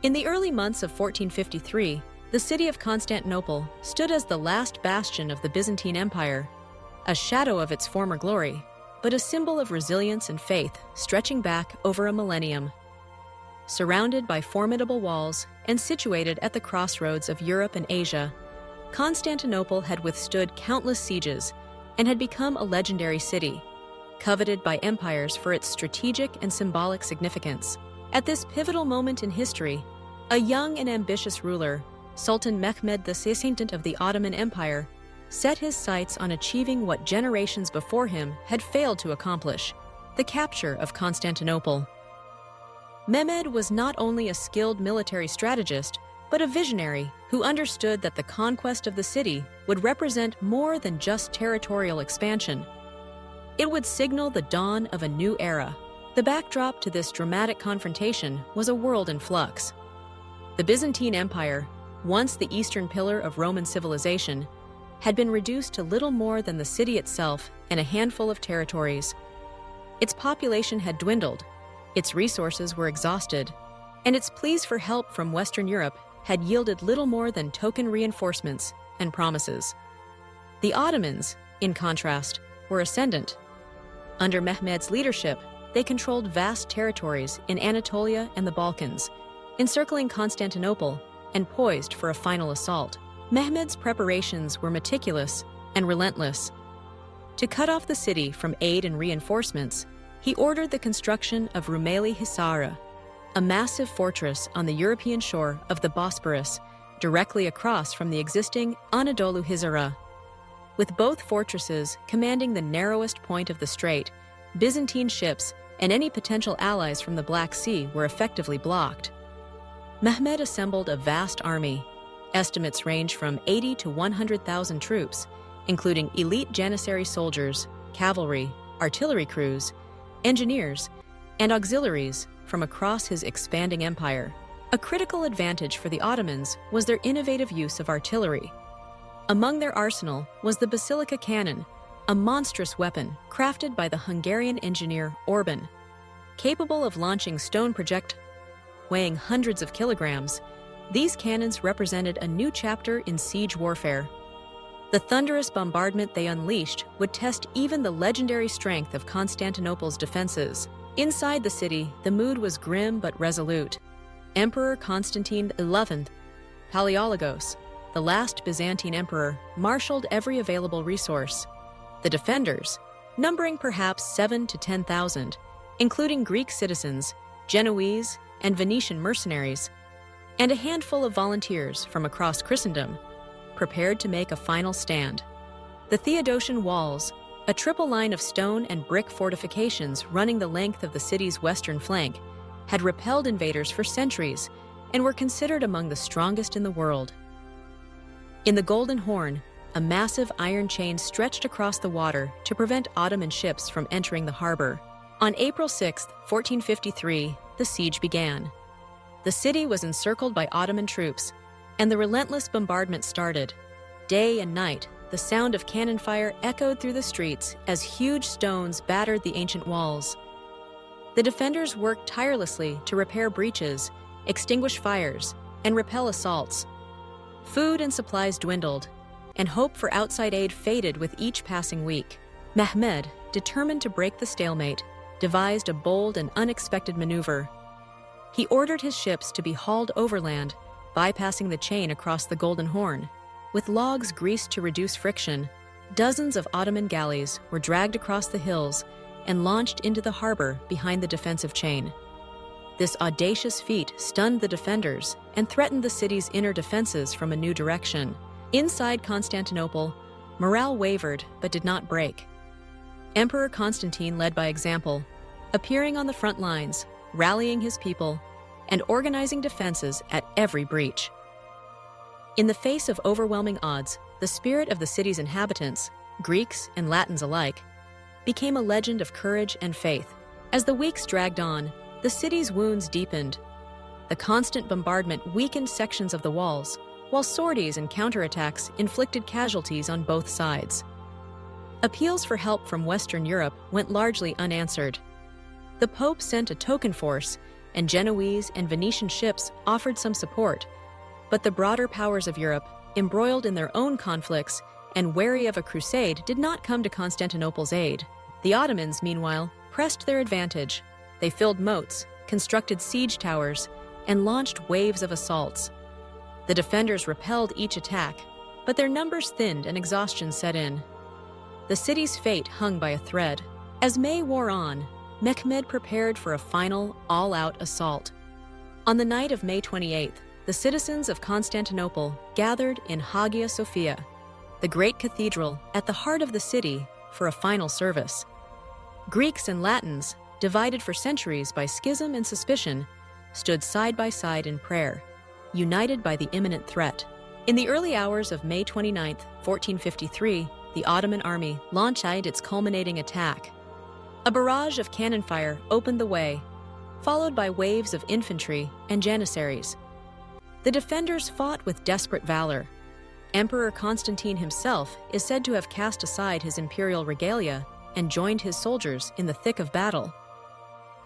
In the early months of 1453, the city of Constantinople stood as the last bastion of the Byzantine Empire, a shadow of its former glory, but a symbol of resilience and faith stretching back over a millennium. Surrounded by formidable walls and situated at the crossroads of Europe and Asia, Constantinople had withstood countless sieges and had become a legendary city, coveted by empires for its strategic and symbolic significance. At this pivotal moment in history, a young and ambitious ruler, Sultan Mehmed II of the Ottoman Empire, set his sights on achieving what generations before him had failed to accomplish: the capture of Constantinople. Mehmed was not only a skilled military strategist, but a visionary who understood that the conquest of the city would represent more than just territorial expansion. It would signal the dawn of a new era. The backdrop to this dramatic confrontation was a world in flux. The Byzantine Empire, once the eastern pillar of Roman civilization, had been reduced to little more than the city itself and a handful of territories. Its population had dwindled, its resources were exhausted, and its pleas for help from Western Europe had yielded little more than token reinforcements and promises. The Ottomans, in contrast, were ascendant. Under Mehmed's leadership, they controlled vast territories in Anatolia and the Balkans, encircling Constantinople and poised for a final assault. Mehmed's preparations were meticulous and relentless. To cut off the city from aid and reinforcements, he ordered the construction of Rumeli Hisara, a massive fortress on the European shore of the Bosporus, directly across from the existing Anadolu Hisara. With both fortresses commanding the narrowest point of the strait, Byzantine ships and any potential allies from the Black Sea were effectively blocked. Mehmed assembled a vast army. Estimates range from 80 to 100,000 troops, including elite Janissary soldiers, cavalry, artillery crews, engineers, and auxiliaries from across his expanding empire. A critical advantage for the Ottomans was their innovative use of artillery. Among their arsenal was the basilica cannon, a monstrous weapon crafted by the Hungarian engineer Orban. Capable of launching stone projectiles weighing hundreds of kilograms, these cannons represented a new chapter in siege warfare. The thunderous bombardment they unleashed would test even the legendary strength of Constantinople's defenses. Inside the city, the mood was grim but resolute. Emperor Constantine XI, Palaiologos, the last Byzantine emperor, marshaled every available resource. The defenders, numbering perhaps 7,000 to 10,000, including Greek citizens, Genoese, and Venetian mercenaries, and a handful of volunteers from across Christendom, prepared to make a final stand. The Theodosian Walls, a triple line of stone and brick fortifications running the length of the city's western flank, had repelled invaders for centuries and were considered among the strongest in the world. In the Golden Horn, a massive iron chain stretched across the water to prevent Ottoman ships from entering the harbor. On April 6, 1453, the siege began. The city was encircled by Ottoman troops, and the relentless bombardment started. Day and night, the sound of cannon fire echoed through the streets as huge stones battered the ancient walls. The defenders worked tirelessly to repair breaches, extinguish fires, and repel assaults. Food and supplies dwindled, and hope for outside aid faded with each passing week. Mehmed, determined to break the stalemate, devised a bold and unexpected maneuver. He ordered his ships to be hauled overland, bypassing the chain across the Golden Horn. With logs greased to reduce friction, dozens of Ottoman galleys were dragged across the hills and launched into the harbor behind the defensive chain. This audacious feat stunned the defenders and threatened the city's inner defenses from a new direction. Inside Constantinople, morale wavered but did not break. Emperor Constantine led by example, appearing on the front lines, rallying his people, and organizing defenses at every breach. In the face of overwhelming odds, the spirit of the city's inhabitants, Greeks and Latins alike, became a legend of courage and faith. As the weeks dragged on, the city's wounds deepened. The constant bombardment weakened sections of the walls, while sorties and counterattacks inflicted casualties on both sides. Appeals for help from Western Europe went largely unanswered. The Pope sent a token force, and Genoese and Venetian ships offered some support, but the broader powers of Europe, embroiled in their own conflicts and wary of a crusade, did not come to Constantinople's aid. The Ottomans, meanwhile, pressed their advantage. They filled moats, constructed siege towers, and launched waves of assaults. The defenders repelled each attack, but their numbers thinned and exhaustion set in. The city's fate hung by a thread. As May wore on, Mehmed prepared for a final, all-out assault. On the night of May 28th, the citizens of Constantinople gathered in Hagia Sophia, the great cathedral at the heart of the city, for a final service. Greeks and Latins, divided for centuries by schism and suspicion, stood side by side in prayer, united by the imminent threat. In the early hours of May 29, 1453, the Ottoman army launched its culminating attack. A barrage of cannon fire opened the way, followed by waves of infantry and janissaries. The defenders fought with desperate valor. Emperor Constantine himself is said to have cast aside his imperial regalia and joined his soldiers in the thick of battle.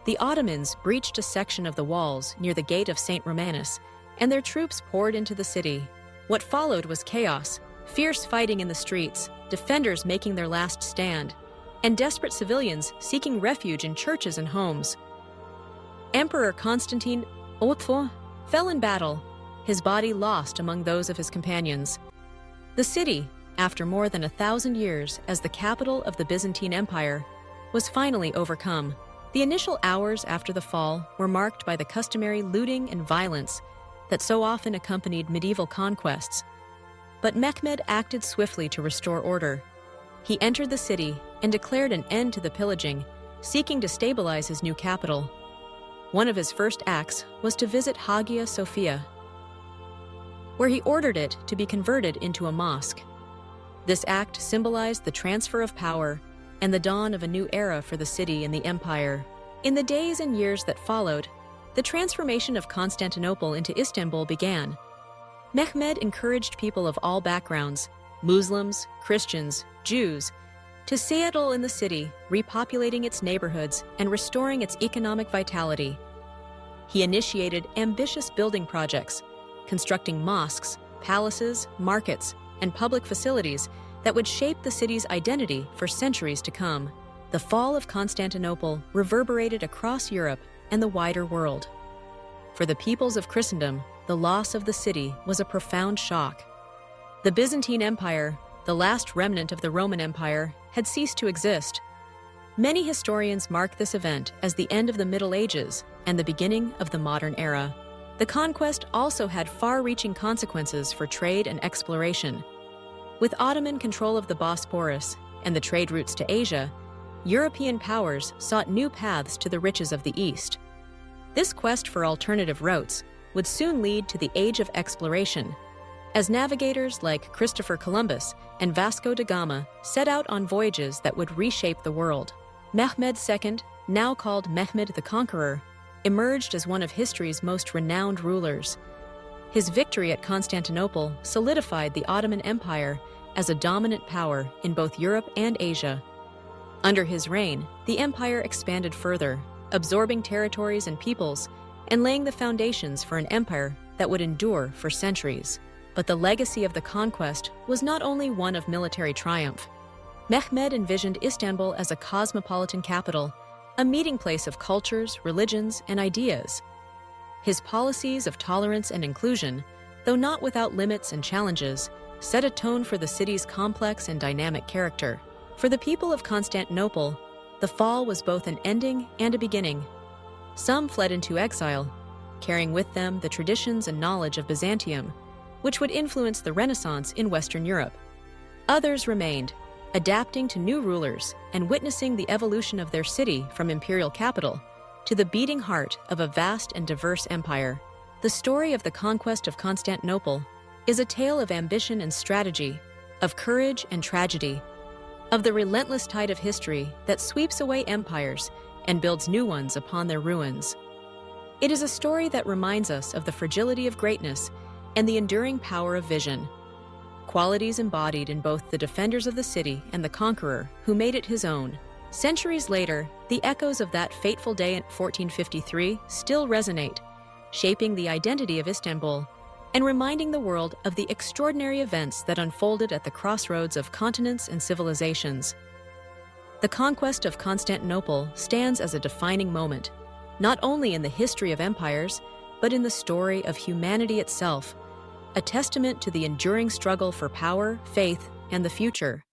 The Ottomans breached a section of the walls near the gate of St. Romanus, and their troops poured into the city. What followed was chaos, fierce fighting in the streets, defenders making their last stand, and desperate civilians seeking refuge in churches and homes. Emperor Constantine XI fell in battle, his body lost among those of his companions. The city, after more than 1,000 years as the capital of the Byzantine Empire, was finally overcome. The initial hours after the fall were marked by the customary looting and violence that so often accompanied medieval conquests. But Mehmed acted swiftly to restore order. He entered the city and declared an end to the pillaging, seeking to stabilize his new capital. One of his first acts was to visit Hagia Sophia, where he ordered it to be converted into a mosque. This act symbolized the transfer of power and the dawn of a new era for the city and the empire. In the days and years that followed, the transformation of Constantinople into Istanbul began. Mehmed encouraged people of all backgrounds, Muslims, Christians, Jews, to settle in the city, repopulating its neighborhoods and restoring its economic vitality. He initiated ambitious building projects, constructing mosques, palaces, markets, and public facilities that would shape the city's identity for centuries to come. The fall of Constantinople reverberated across Europe and the wider world. For the peoples of Christendom, the loss of the city was a profound shock. The Byzantine Empire, the last remnant of the Roman Empire, had ceased to exist. Many historians mark this event as the end of the Middle Ages and the beginning of the modern era. The conquest also had far-reaching consequences for trade and exploration. With Ottoman control of the Bosporus and the trade routes to Asia, European powers sought new paths to the riches of the East. This quest for alternative routes would soon lead to the Age of Exploration, as navigators like Christopher Columbus and Vasco da Gama set out on voyages that would reshape the world. Mehmed II, now called Mehmed the Conqueror, emerged as one of history's most renowned rulers. His victory at Constantinople solidified the Ottoman Empire as a dominant power in both Europe and Asia. Under his reign, the empire expanded further, absorbing territories and peoples, and laying the foundations for an empire that would endure for centuries. But the legacy of the conquest was not only one of military triumph. Mehmed envisioned Istanbul as a cosmopolitan capital, a meeting place of cultures, religions, and ideas. His policies of tolerance and inclusion, though not without limits and challenges, set a tone for the city's complex and dynamic character. For the people of Constantinople, the fall was both an ending and a beginning. Some fled into exile, carrying with them the traditions and knowledge of Byzantium, which would influence the Renaissance in Western Europe. Others remained, adapting to new rulers and witnessing the evolution of their city from imperial capital to the beating heart of a vast and diverse empire. The story of the conquest of Constantinople is a tale of ambition and strategy, of courage and tragedy, of the relentless tide of history that sweeps away empires and builds new ones upon their ruins. It is a story that reminds us of the fragility of greatness and the enduring power of vision, qualities embodied in both the defenders of the city and the conqueror who made it his own. Centuries later, the echoes of that fateful day in 1453 still resonate, shaping the identity of Istanbul and reminding the world of the extraordinary events that unfolded at the crossroads of continents and civilizations. The conquest of Constantinople stands as a defining moment, not only in the history of empires, but in the story of humanity itself, a testament to the enduring struggle for power, faith, and the future.